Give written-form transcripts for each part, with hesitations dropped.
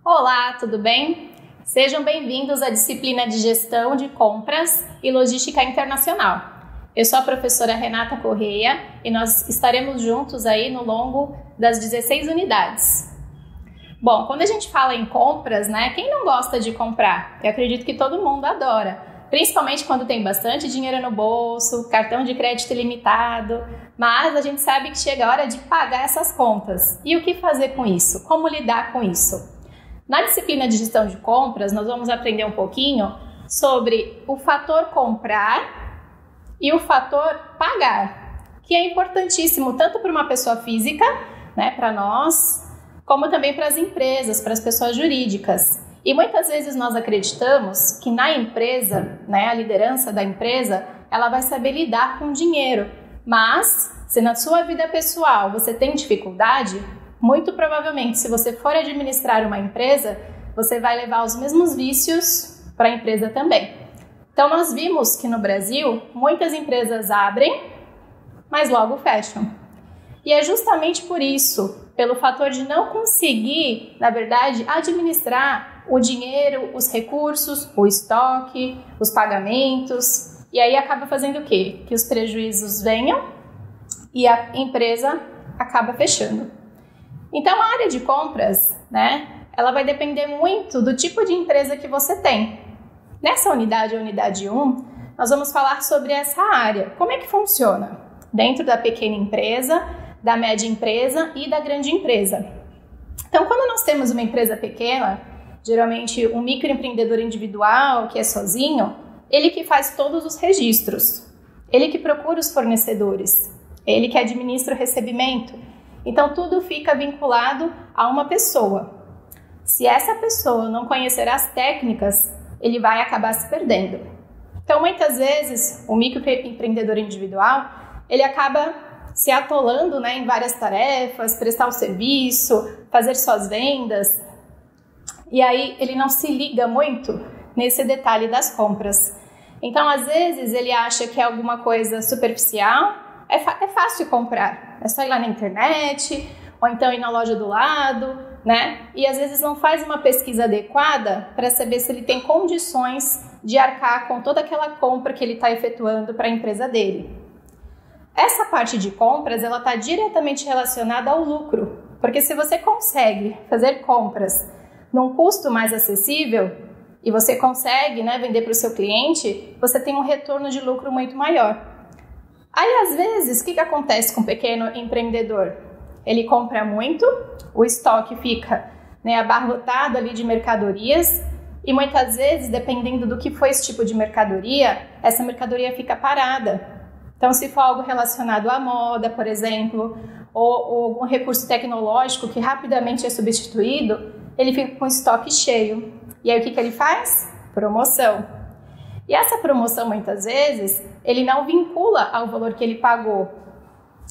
Olá, tudo bem? Sejam bem-vindos à disciplina de Gestão de Compras e Logística Internacional. Eu sou a professora Renata Correia e nós estaremos juntos aí no longo das 16 unidades. Bom, quando a gente fala em compras, né, quem não gosta de comprar? Eu acredito que todo mundo adora, principalmente quando tem bastante dinheiro no bolso, cartão de crédito ilimitado, mas a gente sabe que chega a hora de pagar essas contas. E o que fazer com isso? Como lidar com isso? Na disciplina de gestão de compras, nós vamos aprender um pouquinho sobre o fator comprar e o fator pagar, que é importantíssimo tanto para uma pessoa física, né, para nós, como também para as empresas, para as pessoas jurídicas. E muitas vezes nós acreditamos que na empresa, né, a liderança da empresa, ela vai saber lidar com o dinheiro. Mas, se na sua vida pessoal você tem dificuldade, muito provavelmente, se você for administrar uma empresa, você vai levar os mesmos vícios para a empresa também. Então, nós vimos que no Brasil, muitas empresas abrem, mas logo fecham. E é justamente por isso, pelo fator de não conseguir, na verdade, administrar o dinheiro, os recursos, o estoque, os pagamentos, e aí acaba fazendo o quê? Que os prejuízos venham e a empresa acaba fechando. Então, a área de compras, né, ela vai depender muito do tipo de empresa que você tem. Nessa unidade, a unidade 1, nós vamos falar sobre essa área. Como é que funciona? Dentro da pequena empresa, da média empresa e da grande empresa. Então, quando nós temos uma empresa pequena, geralmente um microempreendedor individual, que é sozinho, ele que faz todos os registros, ele que procura os fornecedores, ele que administra o recebimento. Então, tudo fica vinculado a uma pessoa. Se essa pessoa não conhecer as técnicas, ele vai acabar se perdendo. Então, muitas vezes, o microempreendedor individual, ele acaba se atolando, né, em várias tarefas, prestar o serviço, fazer suas vendas. E aí, ele não se liga muito nesse detalhe das compras. Então, às vezes, ele acha que é alguma coisa superficial. É fácil comprar, é só ir lá na internet, ou então ir na loja do lado, né? E às vezes não faz uma pesquisa adequada para saber se ele tem condições de arcar com toda aquela compra que ele está efetuando para a empresa dele. Essa parte de compras, ela está diretamente relacionada ao lucro, porque se você consegue fazer compras num custo mais acessível e você consegue, né, vender para o seu cliente, você tem um retorno de lucro muito maior. Aí, às vezes, o que acontece com o pequeno empreendedor? Ele compra muito, o estoque fica, né, abarrotado ali de mercadorias e muitas vezes, dependendo do que for esse tipo de mercadoria, essa mercadoria fica parada. Então, se for algo relacionado à moda, por exemplo, ou algum recurso tecnológico que rapidamente é substituído, ele fica com o estoque cheio. E aí, o que ele faz? Promoção. E essa promoção, muitas vezes, ele não vincula ao valor que ele pagou.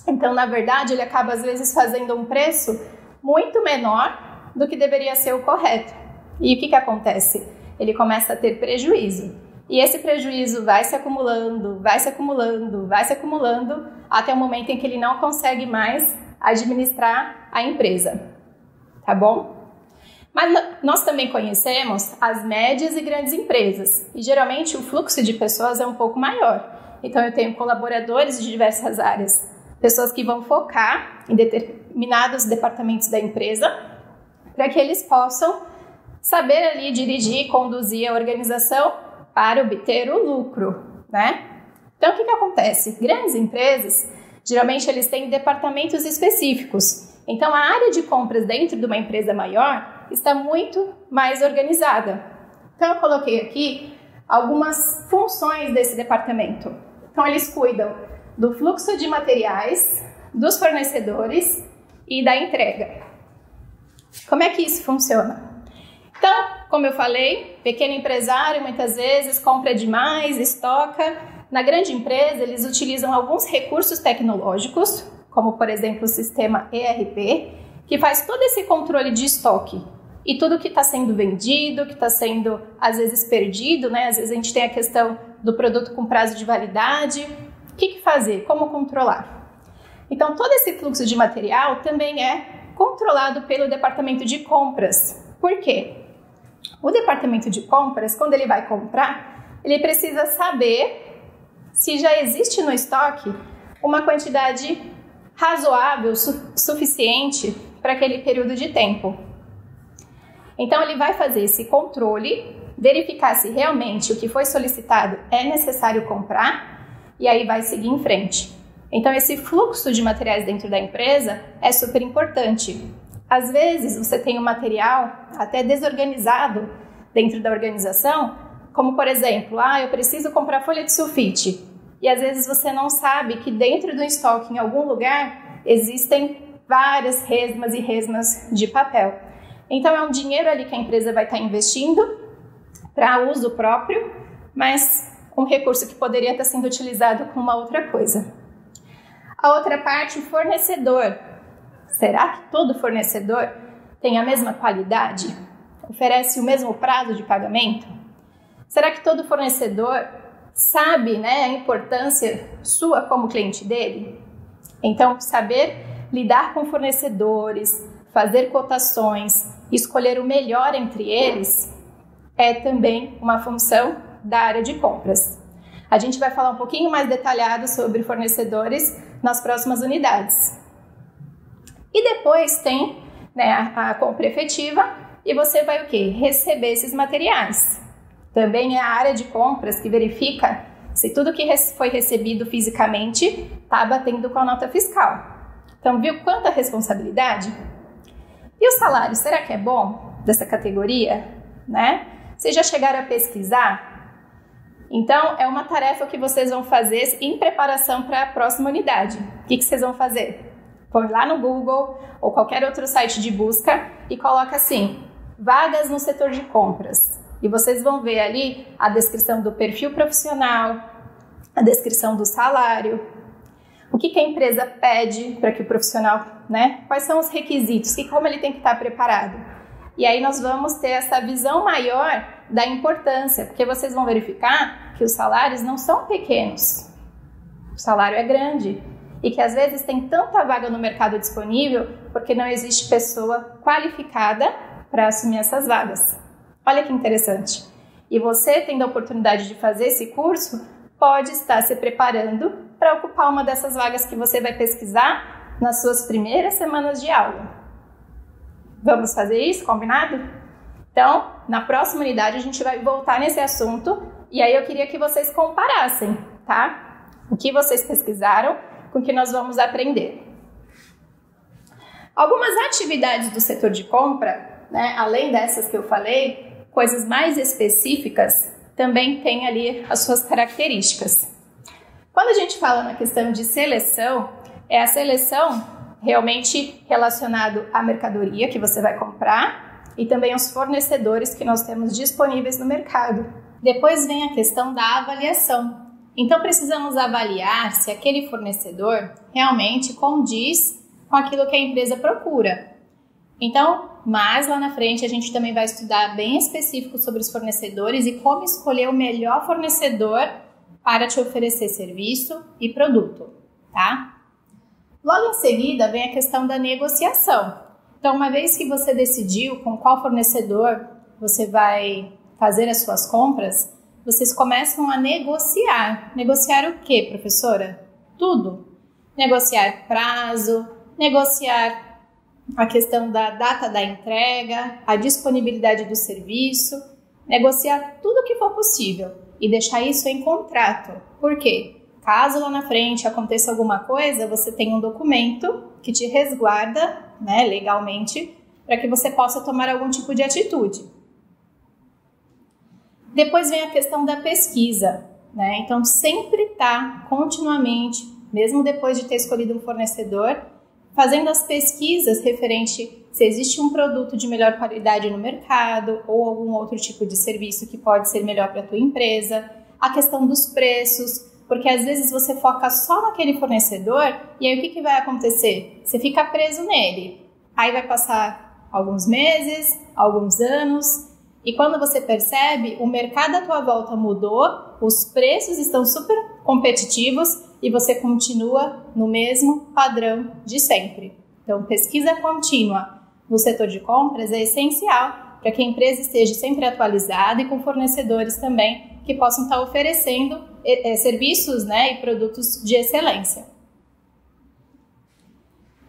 Então, na verdade, ele acaba, às vezes, fazendo um preço muito menor do que deveria ser o correto. E o que acontece? Ele começa a ter prejuízo. E esse prejuízo vai se acumulando, vai se acumulando, vai se acumulando, até o momento em que ele não consegue mais administrar a empresa. Tá bom? Mas nós também conhecemos as médias e grandes empresas, e geralmente o fluxo de pessoas é um pouco maior. Então eu tenho colaboradores de diversas áreas, pessoas que vão focar em determinados departamentos da empresa, para que eles possam saber ali dirigir e conduzir a organização para obter o lucro, né? Então o que acontece? Grandes empresas, geralmente eles têm departamentos específicos. Então a área de compras dentro de uma empresa maior está muito mais organizada. Então eu coloquei aqui algumas funções desse departamento. Então eles cuidam do fluxo de materiais, dos fornecedores e da entrega. Como é que isso funciona? Então, como eu falei, pequeno empresário muitas vezes compra demais, estoca. Na grande empresa eles utilizam alguns recursos tecnológicos, como por exemplo o sistema ERP, que faz todo esse controle de estoque e tudo que está sendo vendido, que está sendo às vezes perdido, né? Às vezes a gente tem a questão do produto com prazo de validade. O que fazer? Como controlar? Então todo esse fluxo de material também é controlado pelo departamento de compras. Por quê? O departamento de compras, quando ele vai comprar, ele precisa saber se já existe no estoque uma quantidade razoável, suficiente para aquele período de tempo. Então, ele vai fazer esse controle, verificar se realmente o que foi solicitado é necessário comprar e aí vai seguir em frente. Então, esse fluxo de materiais dentro da empresa é super importante. Às vezes, você tem um material até desorganizado dentro da organização, como, por exemplo, eu preciso comprar folha de sulfite. E, às vezes, você não sabe que dentro do estoque, em algum lugar, existem várias resmas e resmas de papel. Então, é um dinheiro ali que a empresa vai estar investindo para uso próprio, mas um recurso que poderia estar sendo utilizado com uma outra coisa. A outra parte, o fornecedor. Será que todo fornecedor tem a mesma qualidade? Oferece o mesmo prazo de pagamento? Será que todo fornecedor sabe, a importância sua como cliente dele? Então, saber lidar com fornecedores, fazer cotações, escolher o melhor entre eles é também uma função da área de compras. A gente vai falar um pouquinho mais detalhado sobre fornecedores nas próximas unidades. E depois tem a compra efetiva e você vai o quê? Receber esses materiais. Também é a área de compras que verifica se tudo que foi recebido fisicamente está batendo com a nota fiscal. Então, viu quanta responsabilidade? E o salário, será que é bom dessa categoria? Vocês já chegaram a pesquisar? Então, é uma tarefa que vocês vão fazer em preparação para a próxima unidade. O que vocês vão fazer? Põe lá no Google ou qualquer outro site de busca e coloca assim, vagas no setor de compras. E vocês vão ver ali a descrição do perfil profissional, a descrição do salário, o que a empresa pede para que o profissional, quais são os requisitos, como ele tem que estar preparado. E aí nós vamos ter essa visão maior da importância, porque vocês vão verificar que os salários não são pequenos. O salário é grande e que às vezes tem tanta vaga no mercado disponível porque não existe pessoa qualificada para assumir essas vagas. Olha que interessante. E você, tendo a oportunidade de fazer esse curso, pode estar se preparando para ocupar uma dessas vagas que você vai pesquisar nas suas primeiras semanas de aula. Vamos fazer isso? Combinado? Então, na próxima unidade a gente vai voltar nesse assunto e aí eu queria que vocês comparassem, tá? O que vocês pesquisaram com o que nós vamos aprender. Algumas atividades do setor de compra, além dessas que eu falei, coisas mais específicas, também tem ali as suas características. Quando a gente fala na questão de seleção, é a seleção realmente relacionado à mercadoria que você vai comprar e também aos fornecedores que nós temos disponíveis no mercado. Depois vem a questão da avaliação. Então, precisamos avaliar se aquele fornecedor realmente condiz com aquilo que a empresa procura. Então, mais lá na frente, a gente também vai estudar bem específico sobre os fornecedores e como escolher o melhor fornecedor para te oferecer serviço e produto, tá? Logo em seguida, vem a questão da negociação. Então, uma vez que você decidiu com qual fornecedor você vai fazer as suas compras, vocês começam a negociar. Negociar o quê, professora? Tudo. Negociar prazo, negociar a questão da data da entrega, a disponibilidade do serviço, negociar tudo o que for possível e deixar isso em contrato. Por quê? Caso lá na frente aconteça alguma coisa, você tem um documento que te resguarda, legalmente, para que você possa tomar algum tipo de atitude. Depois vem a questão da pesquisa, Então, sempre está continuamente, mesmo depois de ter escolhido um fornecedor, fazendo as pesquisas referente se existe um produto de melhor qualidade no mercado ou algum outro tipo de serviço que pode ser melhor para a tua empresa, a questão dos preços, porque às vezes você foca só naquele fornecedor e aí o que vai acontecer? Você fica preso nele, aí vai passar alguns meses, alguns anos e quando você percebe, o mercado à tua volta mudou, os preços estão super competitivos e você continua no mesmo padrão de sempre. Então, pesquisa contínua no setor de compras é essencial para que a empresa esteja sempre atualizada e com fornecedores também que possam estar oferecendo serviços, né, e produtos de excelência.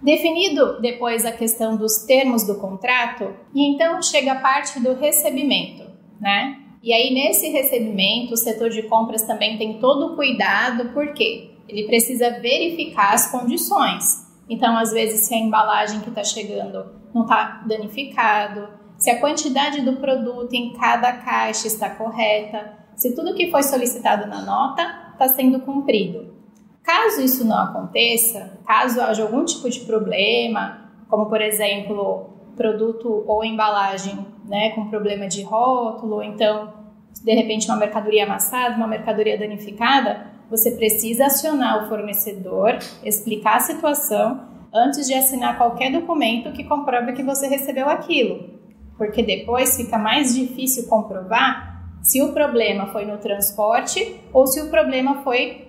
Definido depois a questão dos termos do contrato, e então chega a parte do recebimento, né? E aí nesse recebimento o setor de compras também tem todo o cuidado, porque ele precisa verificar as condições. Então, às vezes, se a embalagem que está chegando não está danificado, se a quantidade do produto em cada caixa está correta, se tudo que foi solicitado na nota está sendo cumprido. Caso isso não aconteça, caso haja algum tipo de problema, como por exemplo, produto ou embalagem, né, com problema de rótulo, ou então, de repente, uma mercadoria amassada, uma mercadoria danificada, você precisa acionar o fornecedor, explicar a situação antes de assinar qualquer documento que comprove que você recebeu aquilo, porque depois fica mais difícil comprovar se o problema foi no transporte ou se o problema foi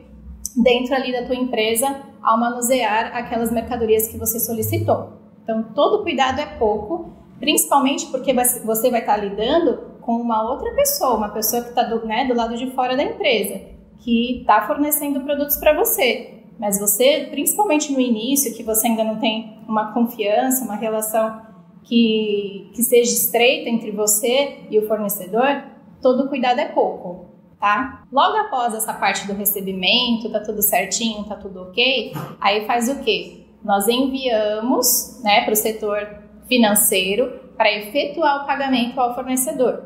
dentro ali da tua empresa ao manusear aquelas mercadorias que você solicitou. Então, todo cuidado é pouco, principalmente porque você vai estar lidando com uma outra pessoa, uma pessoa que está do lado de fora da empresa, que está fornecendo produtos para você. Mas você, principalmente no início, que você ainda não tem uma confiança, uma relação que seja estreita entre você e o fornecedor, todo cuidado é pouco, tá? Logo após essa parte do recebimento, tá tudo certinho, tá tudo ok, aí faz o quê? Nós enviamos, né, para o setor financeiro para efetuar o pagamento ao fornecedor.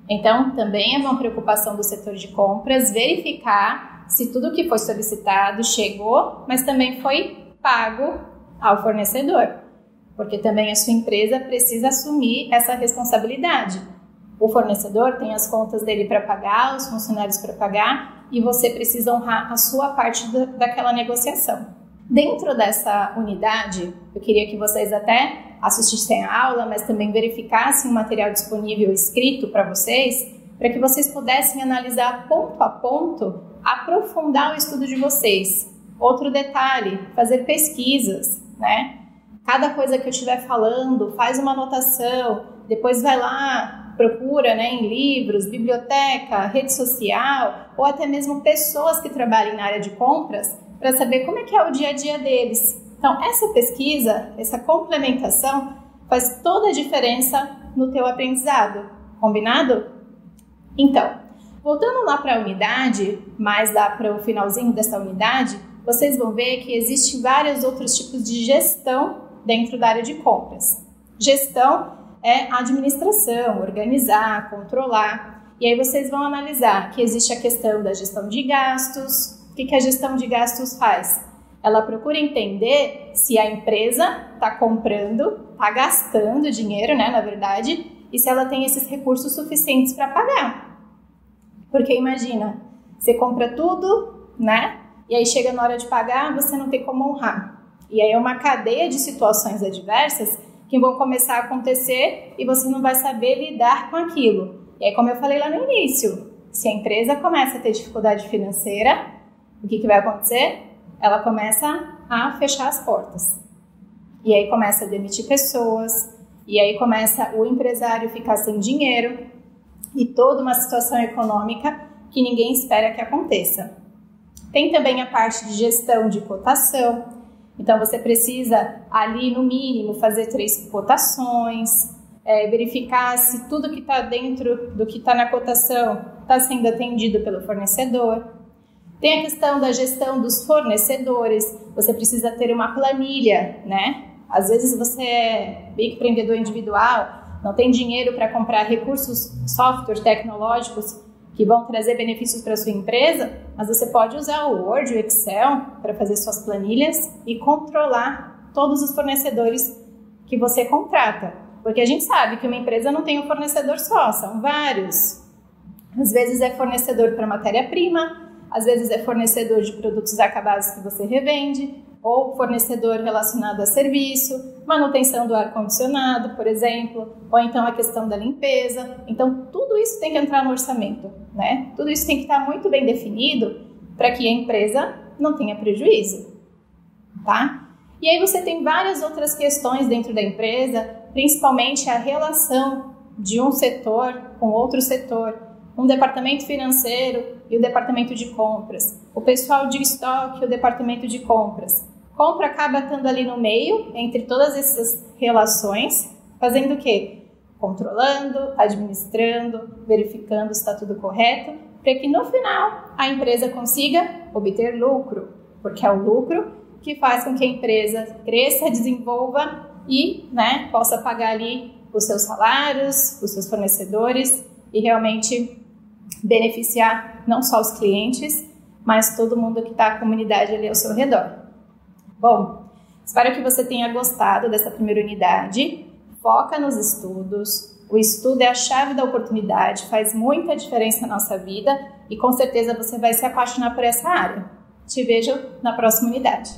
Então, também é uma preocupação do setor de compras verificar se tudo que foi solicitado chegou, mas também foi pago ao fornecedor, porque também a sua empresa precisa assumir essa responsabilidade. O fornecedor tem as contas dele para pagar, os funcionários para pagar, e você precisa honrar a sua parte daquela negociação. Dentro dessa unidade, eu queria que vocês até assistissem a aula, mas também verificassem o material disponível escrito para vocês, para que vocês pudessem analisar ponto a ponto, aprofundar o estudo de vocês. Outro detalhe, fazer pesquisas, né? Cada coisa que eu estiver falando, faz uma anotação, depois vai lá, procura, né, em livros, biblioteca, rede social, ou até mesmo pessoas que trabalhem na área de compras, para saber como é que é o dia a dia deles. Então, essa pesquisa, essa complementação, faz toda a diferença no teu aprendizado. Combinado? Então, voltando lá para a unidade, mais lá para o finalzinho dessa unidade, vocês vão ver que existem vários outros tipos de gestão dentro da área de compras. Gestão é administração, organizar, controlar. E aí vocês vão analisar que existe a questão da gestão de gastos. O que a gestão de gastos faz? Ela procura entender se a empresa está comprando, está gastando dinheiro, né, na verdade, e se ela tem esses recursos suficientes para pagar. Porque imagina, você compra tudo, né, e aí chega na hora de pagar, você não tem como honrar. E aí é uma cadeia de situações adversas que vão começar a acontecer e você não vai saber lidar com aquilo. E aí, como eu falei lá no início, se a empresa começa a ter dificuldade financeira, o que vai acontecer? Ela começa a fechar as portas. E aí começa a demitir pessoas, e aí começa o empresário ficar sem dinheiro e toda uma situação econômica que ninguém espera que aconteça. Tem também a parte de gestão de cotação. Então, você precisa ali, no mínimo, fazer 3 cotações, verificar se tudo que está dentro do que está na cotação está sendo atendido pelo fornecedor. Tem a questão da gestão dos fornecedores, você precisa ter uma planilha, né? Às vezes você é microempreendedor individual, não tem dinheiro para comprar recursos, softwares tecnológicos que vão trazer benefícios para a sua empresa, mas você pode usar o Word, o Excel para fazer suas planilhas e controlar todos os fornecedores que você contrata. Porque a gente sabe que uma empresa não tem um fornecedor só, são vários. Às vezes é fornecedor para matéria-prima, às vezes é fornecedor de produtos acabados que você revende, ou fornecedor relacionado a serviço, manutenção do ar-condicionado, por exemplo, ou então a questão da limpeza. Então, tudo isso tem que entrar no orçamento, né? Tudo isso tem que estar muito bem definido para que a empresa não tenha prejuízo, tá? E aí você tem várias outras questões dentro da empresa, principalmente a relação de um setor com outro setor, um departamento financeiro e o departamento de compras, o pessoal de estoque e o departamento de compras. Compra acaba estando ali no meio, entre todas essas relações, fazendo o quê? Controlando, administrando, verificando se está tudo correto, para que no final a empresa consiga obter lucro, porque é o lucro que faz com que a empresa cresça, desenvolva e, né, possa pagar ali os seus salários, os seus fornecedores e realmente beneficiar não só os clientes, mas todo mundo que está a comunidade ali ao seu redor. Bom, espero que você tenha gostado dessa primeira unidade. Foca nos estudos. O estudo é a chave da oportunidade, faz muita diferença na nossa vida e com certeza você vai se apaixonar por essa área. Te vejo na próxima unidade.